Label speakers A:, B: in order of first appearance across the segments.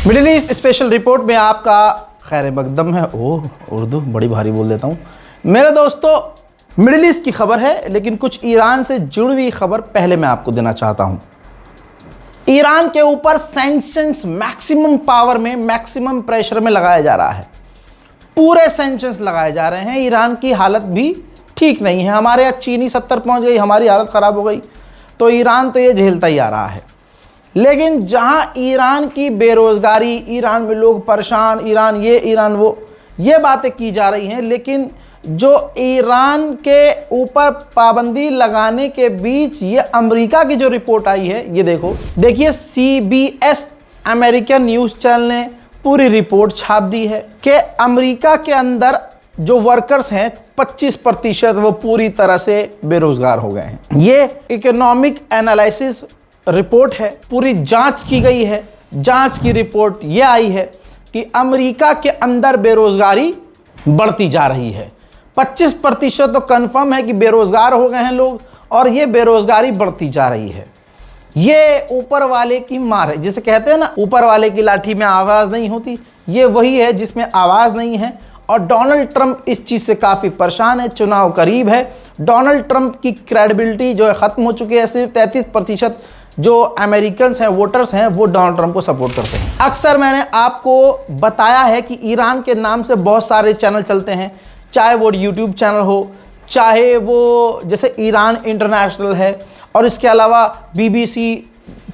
A: Middle east special report में आपका खैर मकदम है। ओह, उर्दू बड़ी भारी बोल देता हूँ। मेरे दोस्तों, मिडिल ईस्ट की खबर है, लेकिन कुछ ईरान से जुड़ी हुई खबर पहले मैं आपको देना चाहता हूँ। ईरान के ऊपर सैंक्शंस मैक्सिमम पावर में, मैक्सिमम प्रेशर में लगाया जा रहा है। पूरे सैंक्शंस लगाए जा रहे हैं। ईरान की हालत भी ठीक नहीं है। हमारे यहाँ चीनी 70 पहुँच गई, हमारी हालत ख़राब हो गई, तो ईरान तो ये झेलता ही आ रहा है। लेकिन जहाँ ईरान की बेरोज़गारी, ईरान में लोग परेशान, ईरान ये ईरान वो, ये बातें की जा रही हैं, लेकिन जो ईरान के ऊपर पाबंदी लगाने के बीच ये अमेरिका की जो रिपोर्ट आई है, ये देखिए CBS अमेरिकन न्यूज़ चैनल ने पूरी रिपोर्ट छाप दी है कि अमेरिका के अंदर जो वर्कर्स हैं 25% वो पूरी तरह से बेरोजगार हो गए हैं। ये इकोनॉमिक एनालिसिस रिपोर्ट है, पूरी जांच की गई है। जांच की रिपोर्ट ये आई है कि अमेरिका के अंदर बेरोजगारी बढ़ती जा रही है। 25% तो कंफर्म है कि बेरोजगार हो गए हैं लोग, और ये बेरोजगारी बढ़ती जा रही है। ये ऊपर वाले की मार है, जिसे कहते हैं ना, ऊपर वाले की लाठी में आवाज़ नहीं होती। ये वही है जिसमें आवाज़ नहीं है। और डोनाल्ड ट्रंप इस चीज़ से काफ़ी परेशान है। चुनाव करीब है। डोनाल्ड ट्रंप की क्रेडिबिलिटी जो है ख़त्म हो चुकी है। सिर्फ 33% जो अमेरिकन हैं, वोटर्स हैं, वो डोनाल्ड ट्रंप को सपोर्ट करते हैं। अक्सर मैंने आपको बताया है कि ईरान के नाम से बहुत सारे चैनल चलते हैं, चाहे वो यूट्यूब चैनल हो, चाहे वो जैसे ईरान इंटरनेशनल है, और इसके अलावा BBC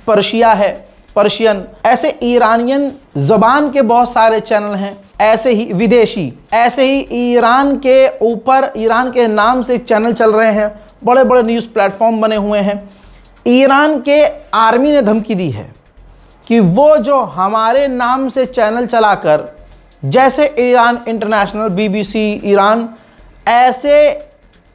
A: पर्शिया है, पर्शियन, ऐसे ईरानियन ज़बान के बहुत सारे चैनल हैं, ऐसे ही विदेशी, ऐसे ही ईरान के ऊपर, ईरान के नाम से चैनल चल रहे हैं। बड़े बड़े न्यूज़ प्लेटफॉर्म बने हुए हैं। ईरान के आर्मी ने धमकी दी है कि वो जो हमारे नाम से चैनल चलाकर, जैसे ईरान इंटरनेशनल, BBC ईरान, ऐसे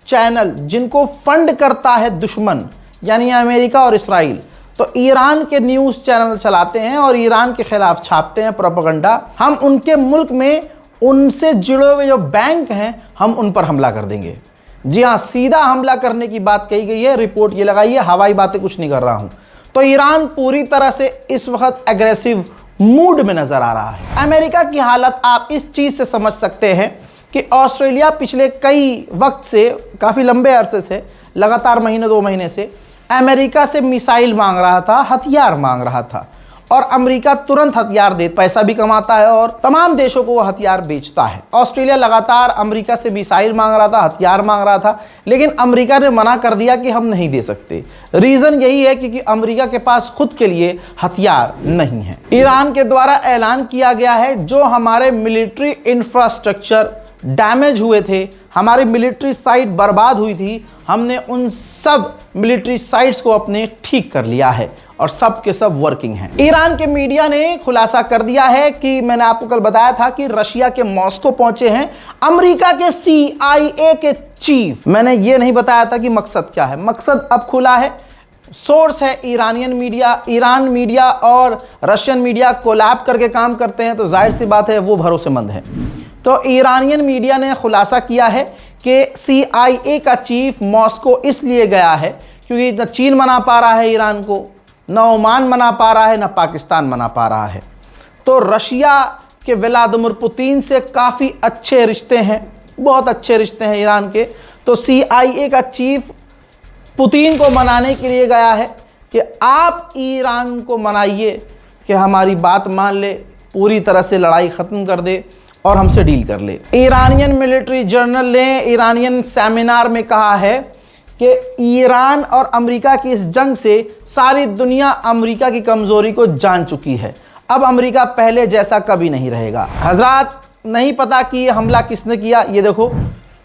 A: चैनल जिनको फंड करता है दुश्मन, यानी अमेरिका और इसराइल, तो ईरान के न्यूज़ चैनल चलाते हैं और ईरान के खिलाफ छापते हैं प्रोपेगेंडा। हम उनके मुल्क में उनसे जुड़े हुए जो बैंक हैं, हम उन पर हमला कर देंगे। जी हाँ, सीधा हमला करने की बात कही गई है। रिपोर्ट ये लगाई है, हवाई बातें कुछ नहीं कर रहा हूँ। तो ईरान पूरी तरह से इस वक्त एग्रेसिव मूड में नज़र आ रहा है। अमेरिका की हालत आप इस चीज़ से समझ सकते हैं कि ऑस्ट्रेलिया पिछले कई वक्त से, काफ़ी लंबे अरसे से, लगातार महीने 2 महीने से अमेरिका से मिसाइल मांग रहा था, हथियार मांग रहा था, और अमेरिका तुरंत हथियार दे, पैसा भी कमाता है और तमाम देशों को वो हथियार बेचता है। ऑस्ट्रेलिया लगातार अमेरिका से मिसाइल मांग रहा था, हथियार मांग रहा था, लेकिन अमेरिका ने मना कर दिया कि हम नहीं दे सकते। रीज़न यही है क्योंकि अमेरिका के पास खुद के लिए हथियार नहीं है। ईरान के द्वारा ऐलान किया गया है, जो हमारे मिलिट्री इंफ्रास्ट्रक्चर डैमेज हुए थे, हमारी मिलिट्री साइट बर्बाद हुई थी, हमने उन सब मिलिट्री साइट्स को अपने ठीक कर लिया है और सब के सब वर्किंग हैं। ईरान के मीडिया ने खुलासा कर दिया है कि मैंने आपको कल बताया था कि रशिया के मॉस्को पहुंचे हैं अमेरिका के CIA के चीफ। मैंने ये नहीं बताया था कि मकसद क्या है। मकसद अब खुला है। सोर्स है ईरानियन मीडिया। ईरान मीडिया और रशियन मीडिया कोलैब करके काम करते हैं, तो जाहिर सी बात है वो भरोसेमंद है। तो ईरानियन मीडिया ने खुलासा किया है कि CIA का चीफ मॉस्को इसलिए गया है क्योंकि न चीन मना पा रहा है ईरान को, न ओमान मना पा रहा है, न पाकिस्तान मना पा रहा है। तो रशिया के व्लादिमीर पुतिन से काफ़ी अच्छे रिश्ते हैं, बहुत अच्छे रिश्ते हैं ईरान के। तो CIA का चीफ पुतिन को मनाने के लिए गया है कि आप ईरान को मनाइए कि हमारी बात मान ले, पूरी तरह से लड़ाई ख़त्म कर दे और हमसे डील कर ले। ईरानियन मिलिट्री जर्नल ने ईरानियन सेमिनार में कहा है कि ईरान और अमेरिका की इस जंग से सारी दुनिया अमेरिका की कमज़ोरी को जान चुकी है। अब अमेरिका पहले जैसा कभी नहीं रहेगा। हजरात, नहीं पता कि ये हमला किसने किया। ये देखो,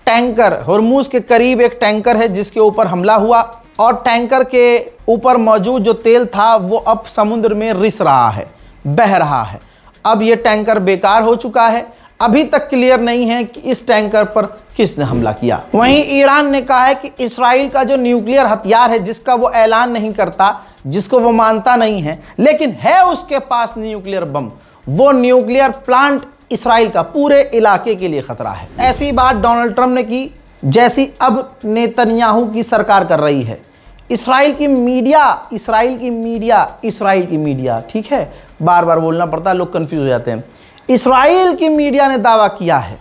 A: टैंकर, हॉर्मूज़ के करीब एक टैंकर है जिसके ऊपर हमला हुआ, और टैंकर के ऊपर मौजूद जो तेल था वो अब समुद्र में रिस रहा है, बह रहा है। अब ये टैंकर बेकार हो चुका है। अभी तक क्लियर नहीं है कि इस टैंकर पर किसने हमला किया। वहीं ईरान ने कहा है कि इसराइल का जो न्यूक्लियर हथियार है, जिसका वो ऐलान नहीं करता, जिसको वो मानता नहीं है, लेकिन है उसके पास न्यूक्लियर बम, वो न्यूक्लियर प्लांट इसराइल का पूरे इलाके के लिए खतरा है। ऐसी बात डोनाल्ड ट्रंप ने की जैसी अब नेतन्याहू की सरकार कर रही है। इसराइल की मीडिया, ठीक है, बार बार बोलना पड़ता है, लोग कंफ्यूज हो जाते हैं। इसराइल की मीडिया ने दावा किया है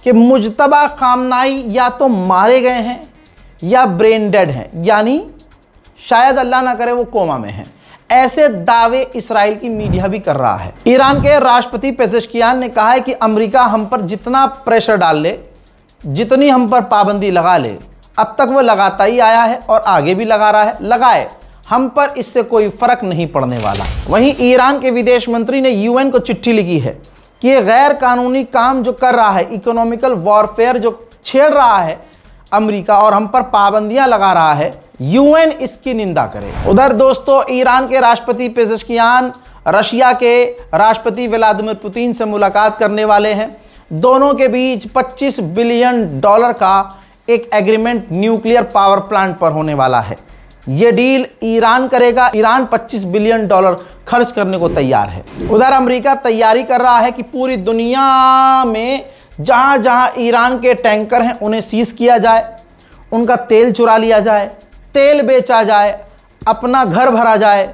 A: कि मुज्तबा खामनाई या तो मारे गए हैं या ब्रेन डेड हैं, यानी शायद अल्लाह ना करे वो कोमा में हैं। ऐसे दावे इसराइल की मीडिया भी कर रहा है। ईरान के राष्ट्रपति पेजेश्कियान ने कहा है कि अमेरिका हम पर जितना प्रेशर डाल ले, जितनी हम पर पाबंदी लगा ले, अब तक वो लगाता ही आया है और आगे भी लगा रहा है, लगाए, हम पर इससे कोई फर्क नहीं पड़ने वाला। वहीं ईरान के विदेश मंत्री ने यूएन को चिट्ठी लिखी है कि ये गैर कानूनी काम जो कर रहा है, इकोनॉमिकल वॉरफेयर जो छेड़ रहा है अमेरिका और हम पर पाबंदियां लगा रहा है, यूएन इसकी निंदा करे। उधर दोस्तों, ईरान के राष्ट्रपति पेजेश्कियान रशिया के राष्ट्रपति व्लादिमीर पुतिन से मुलाकात करने वाले हैं। दोनों के बीच $25 बिलियन का एक एग्रीमेंट न्यूक्लियर पावर प्लांट पर होने वाला है। ये डील ईरान करेगा। ईरान $25 बिलियन खर्च करने को तैयार है। उधर अमेरिका तैयारी कर रहा है कि पूरी दुनिया में जहां जहां ईरान के टैंकर हैं उन्हें सीज किया जाए, उनका तेल चुरा लिया जाए, तेल बेचा जाए, अपना घर भरा जाए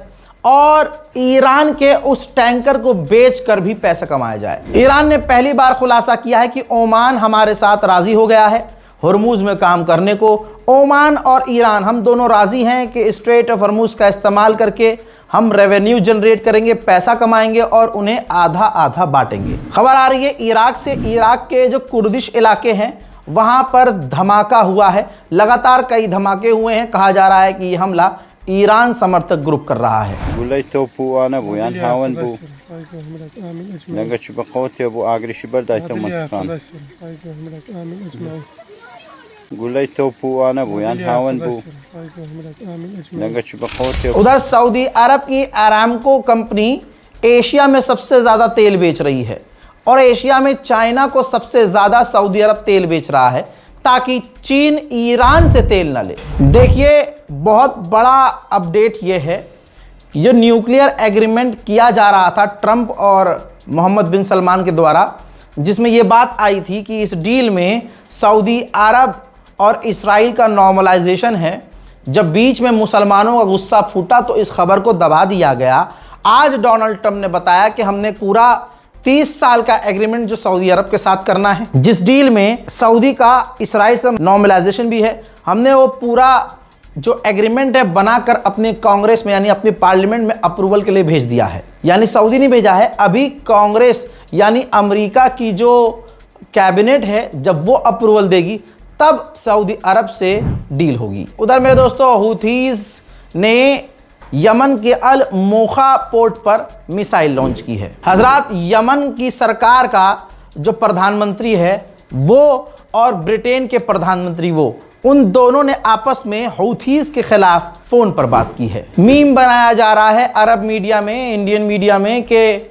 A: और ईरान के उस टैंकर को बेचकर भी पैसा कमाया जाए। ईरान ने पहली बार खुलासा किया है कि ओमान हमारे साथ राजी हो गया है हुर्मुज में काम करने को। ओमान और ईरान हम दोनों राजी हैं कि स्ट्रेट ऑफ हुर्मुज का इस्तेमाल करके हम रेवेन्यू जनरेट करेंगे, पैसा कमाएंगे और उन्हें आधा आधा बांटेंगे। खबर आ रही है इराक से। इराक के जो कुर्दिश इलाके हैं वहां पर धमाका हुआ है, लगातार कई धमाके हुए हैं। कहा जा रहा है कि ये हमला ईरान समर्थक ग्रुप कर रहा है। उधर सऊदी अरब की अरामको कंपनी एशिया में सबसे ज़्यादा तेल बेच रही है और एशिया में चाइना को सबसे ज़्यादा सऊदी अरब तेल बेच रहा है ताकि चीन ईरान से तेल न ले। देखिए, बहुत बड़ा अपडेट ये है, जो न्यूक्लियर एग्रीमेंट किया जा रहा था ट्रंप और मोहम्मद बिन सलमान के द्वारा, जिसमें ये बात आई थी कि इस डील में सऊदी अरब और इसराइल का नॉर्मलाइजेशन है। जब बीच में मुसलमानों का गुस्सा फूटा तो इस खबर को दबा दिया गया। आज डोनाल्ड ट्रंप ने बताया कि हमने पूरा 30 साल का एग्रीमेंट जो सऊदी अरब के साथ करना है, जिस डील में सऊदी का इसराइल से नॉर्मलाइजेशन भी है, हमने वो पूरा जो एग्रीमेंट है बनाकर अपने कांग्रेस में यानी अपने पार्लियामेंट में अप्रूवल के लिए भेज दिया है। यानी सऊदी नहीं भेजा है, अभी कांग्रेस यानी अमेरिका की जो कैबिनेट है, जब वो अप्रूवल देगी तब सऊदी अरब से डील होगी। उधर मेरे दोस्तों, हूथीज ने यमन के अल मोखा पोर्ट पर मिसाइल लॉन्च की है। हजरात, यमन की सरकार का जो प्रधानमंत्री है वो और ब्रिटेन के प्रधानमंत्री वो, उन दोनों ने आपस में हूथीज के खिलाफ फोन पर बात की है। मीम बनाया जा रहा है अरब मीडिया में, इंडियन मीडिया में, कि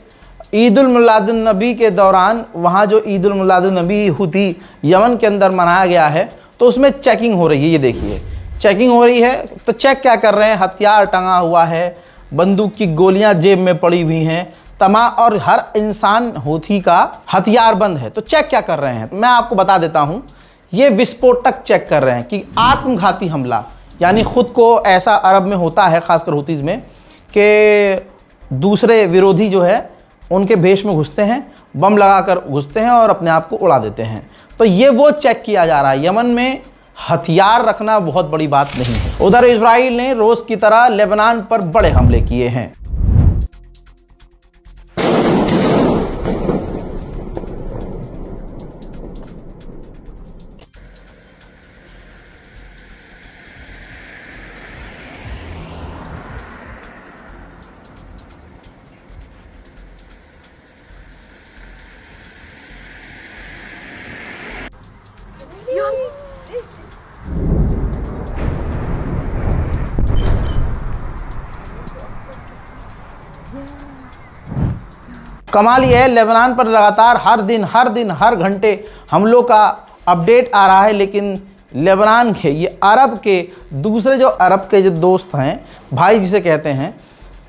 A: ईद उल मिलादुन नबी के दौरान वहाँ जो ईद उल मिलादुन नबी हूथी यमन के अंदर मनाया गया है तो उसमें चेकिंग हो रही है। ये देखिए, चेकिंग हो रही है। तो चेक क्या कर रहे हैं? हथियार टंगा हुआ है, बंदूक की गोलियां जेब में पड़ी हुई हैं, और हर इंसान हूथी का हथियार बंद है। तो चेक क्या कर रहे हैं? मैं आपको बता देता हूँ, ये विस्फोटक चेक कर रहे हैं कि आत्मघाती हमला, यानी ख़ुद को ऐसा अरब में होता है, ख़ासकर हूथीज़ में, कि दूसरे विरोधी जो है उनके भेष में घुसते हैं, बम लगाकर घुसते हैं और अपने आप को उड़ा देते हैं। तो ये वो चेक किया जा रहा है। यमन में हथियार रखना बहुत बड़ी बात नहीं है। उधर इजराइल ने रोज़ की तरह लेबनान पर बड़े हमले किए हैं। कमाल ये है, लेबनान पर लगातार हर घंटे हमलों का अपडेट आ रहा है, लेकिन लेबनान के ये अरब के दूसरे जो अरब के जो दोस्त हैं, भाई जिसे कहते हैं,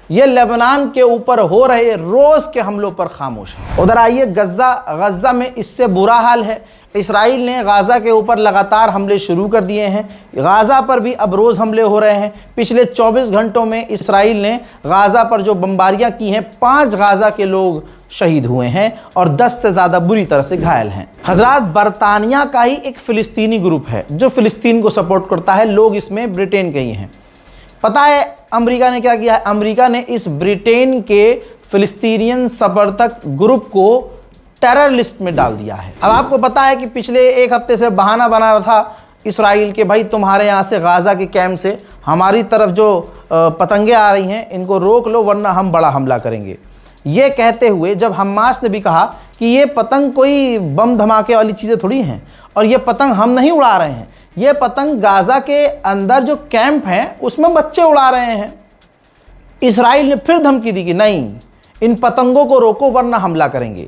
A: ये लेबनान के ऊपर हो रहे रोज के हमलों पर खामोश है। उधर आइए गज़ा में इससे बुरा हाल है। इसराइल ने गाज़ा के ऊपर लगातार हमले शुरू कर दिए हैं। गाज़ा पर भी अब रोज़ हमले हो रहे हैं। पिछले 24 घंटों में इसराइल ने गाज़ा पर जो बमबारियां की हैं, 5 गाज़ा के लोग शहीद हुए हैं और 10 से ज़्यादा बुरी तरह से घायल हैं। हजरात, बरतानिया का ही एक फ़िलिस्तीनी ग्रुप है जो फ़िलिस्तीन को सपोर्ट करता है। लोग इसमें ब्रिटेन के ही हैं। पता है अमेरिका ने क्या किया है? अमेरिका ने इस ब्रिटेन के फ़िलिस्तीनियन समर्थक ग्रुप को टेरर लिस्ट में डाल दिया है। अब आपको पता है कि पिछले 1 हफ्ते से बहाना बना रहा था इसराइल के, भाई तुम्हारे यहाँ से गाज़ा के कैंप से हमारी तरफ जो पतंगे आ रही हैं इनको रोक लो वरना हम बड़ा हमला करेंगे। ये कहते हुए जब हमास ने भी कहा कि ये पतंग कोई बम धमाके वाली चीज़ें थोड़ी हैं और ये पतंग हम नहीं उड़ा रहे हैं, ये पतंग गाज़ा के अंदर जो कैंप हैं उसमें बच्चे उड़ा रहे हैं। इसराइल ने फिर धमकी दी कि नहीं, इन पतंगों को रोको वरना हमला करेंगे।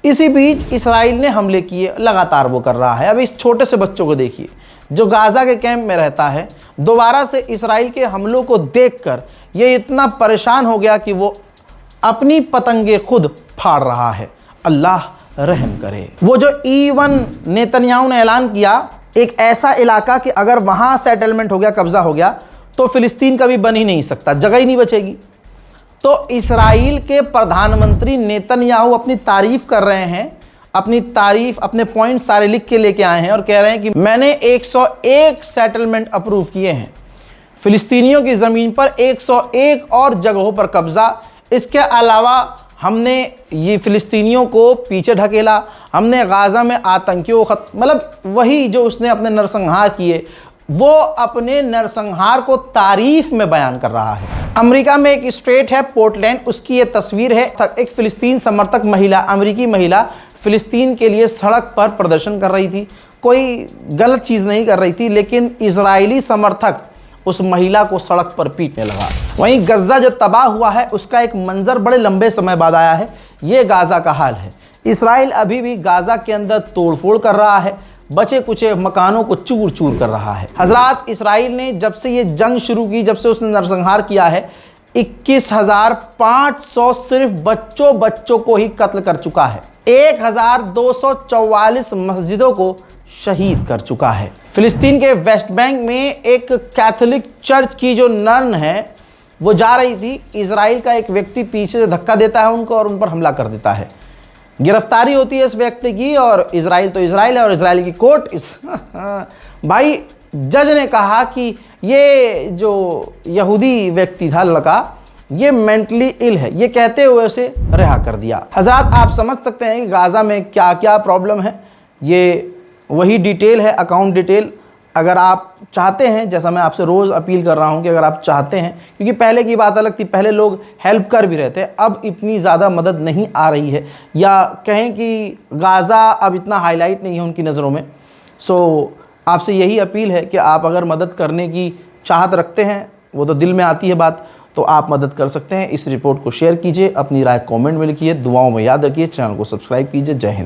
A: इसी बीच इसराइल ने हमले किए, लगातार वो कर रहा है। अब इस छोटे से बच्चों को देखिए जो गाज़ा के कैंप में रहता है, दोबारा से इसराइल के हमलों को देखकर ये इतना परेशान हो गया कि वो अपनी पतंगे खुद फाड़ रहा है। अल्लाह रहम करे। वो जो E1 नेतन्याहू ने ऐलान किया, एक ऐसा इलाका कि अगर वहाँ सेटलमेंट हो गया, कब्ज़ा हो गया, तो फ़िलिस्तीन कभी बन ही नहीं सकता, जगह ही नहीं बचेगी। तो इसराइल के प्रधानमंत्री नेतन्याहू अपनी तारीफ़ कर रहे हैं, अपनी तारीफ़, अपने पॉइंट सारे लिख के लेके आए हैं और कह रहे हैं कि मैंने 101 सेटलमेंट अप्रूव किए हैं, फ़िलिस्तीनियों की ज़मीन पर 101 और जगहों पर कब्ज़ा। इसके अलावा हमने ये फ़िलिस्तीनियों को पीछे ढकेला, हमने गाज़ा में आतंकियों को मतलब वही जो उसने अपने नरसंहार किए, वो अपने नरसंहार को तारीफ़ में बयान कर रहा है। अमेरिका में एक स्टेट है पोर्टलैंड, उसकी ये तस्वीर है। एक फ़िलिस्तीन समर्थक महिला, अमेरिकी महिला फ़िलिस्तीन के लिए सड़क पर प्रदर्शन कर रही थी। कोई गलत चीज़ नहीं कर रही थी, लेकिन इजरायली समर्थक उस महिला को सड़क पर पीटने लगा। वहीं गज़ा जो तबाह हुआ है उसका एक मंजर बड़े लंबे समय बाद आया है। ये गाज़ा का हाल है। इसराइल अभी भी गाज़ा के अंदर तोड़फोड़ कर रहा है, बचे कुचे मकानों को चूर चूर कर रहा है। हजरात, इसराइल ने जब से ये जंग शुरू की, जब से उसने नरसंहार किया है, 21,500 सिर्फ बच्चों को ही कत्ल कर चुका है। 1,244 मस्जिदों को शहीद कर चुका है। फिलिस्तीन के वेस्ट बैंक में एक कैथोलिक चर्च की जो नन है वो जा रही थी, इसराइल का एक व्यक्ति पीछे से धक्का देता है उनको और उन पर हमला कर देता है। गिरफ्तारी होती है इस व्यक्ति की और इजराइल तो इजराइल है और इजराइल की कोर्ट भाई जज ने कहा कि ये जो यहूदी व्यक्ति था, लड़का, ये मेंटली इल है, ये कहते हुए उसे रिहा कर दिया। हज़रात, आप समझ सकते हैं कि गाज़ा में क्या क्या प्रॉब्लम है। ये वही डिटेल है, अकाउंट डिटेल। अगर आप चाहते हैं, जैसा मैं आपसे रोज़ अपील कर रहा हूं कि अगर आप चाहते हैं, क्योंकि पहले की बात अलग थी, पहले लोग हेल्प कर भी रहे थे, अब इतनी ज़्यादा मदद नहीं आ रही है, या कहें कि गाज़ा अब इतना हाईलाइट नहीं है उनकी नज़रों में। सो आपसे यही अपील है कि आप अगर मदद करने की चाहत रखते हैं, वो तो दिल में आती है बात, तो आप मदद कर सकते हैं। इस रिपोर्ट को शेयर कीजिए, अपनी राय कमेंट में लिखिए, दुआओं में याद रखिए, चैनल को सब्सक्राइब कीजिए। जय हिंद।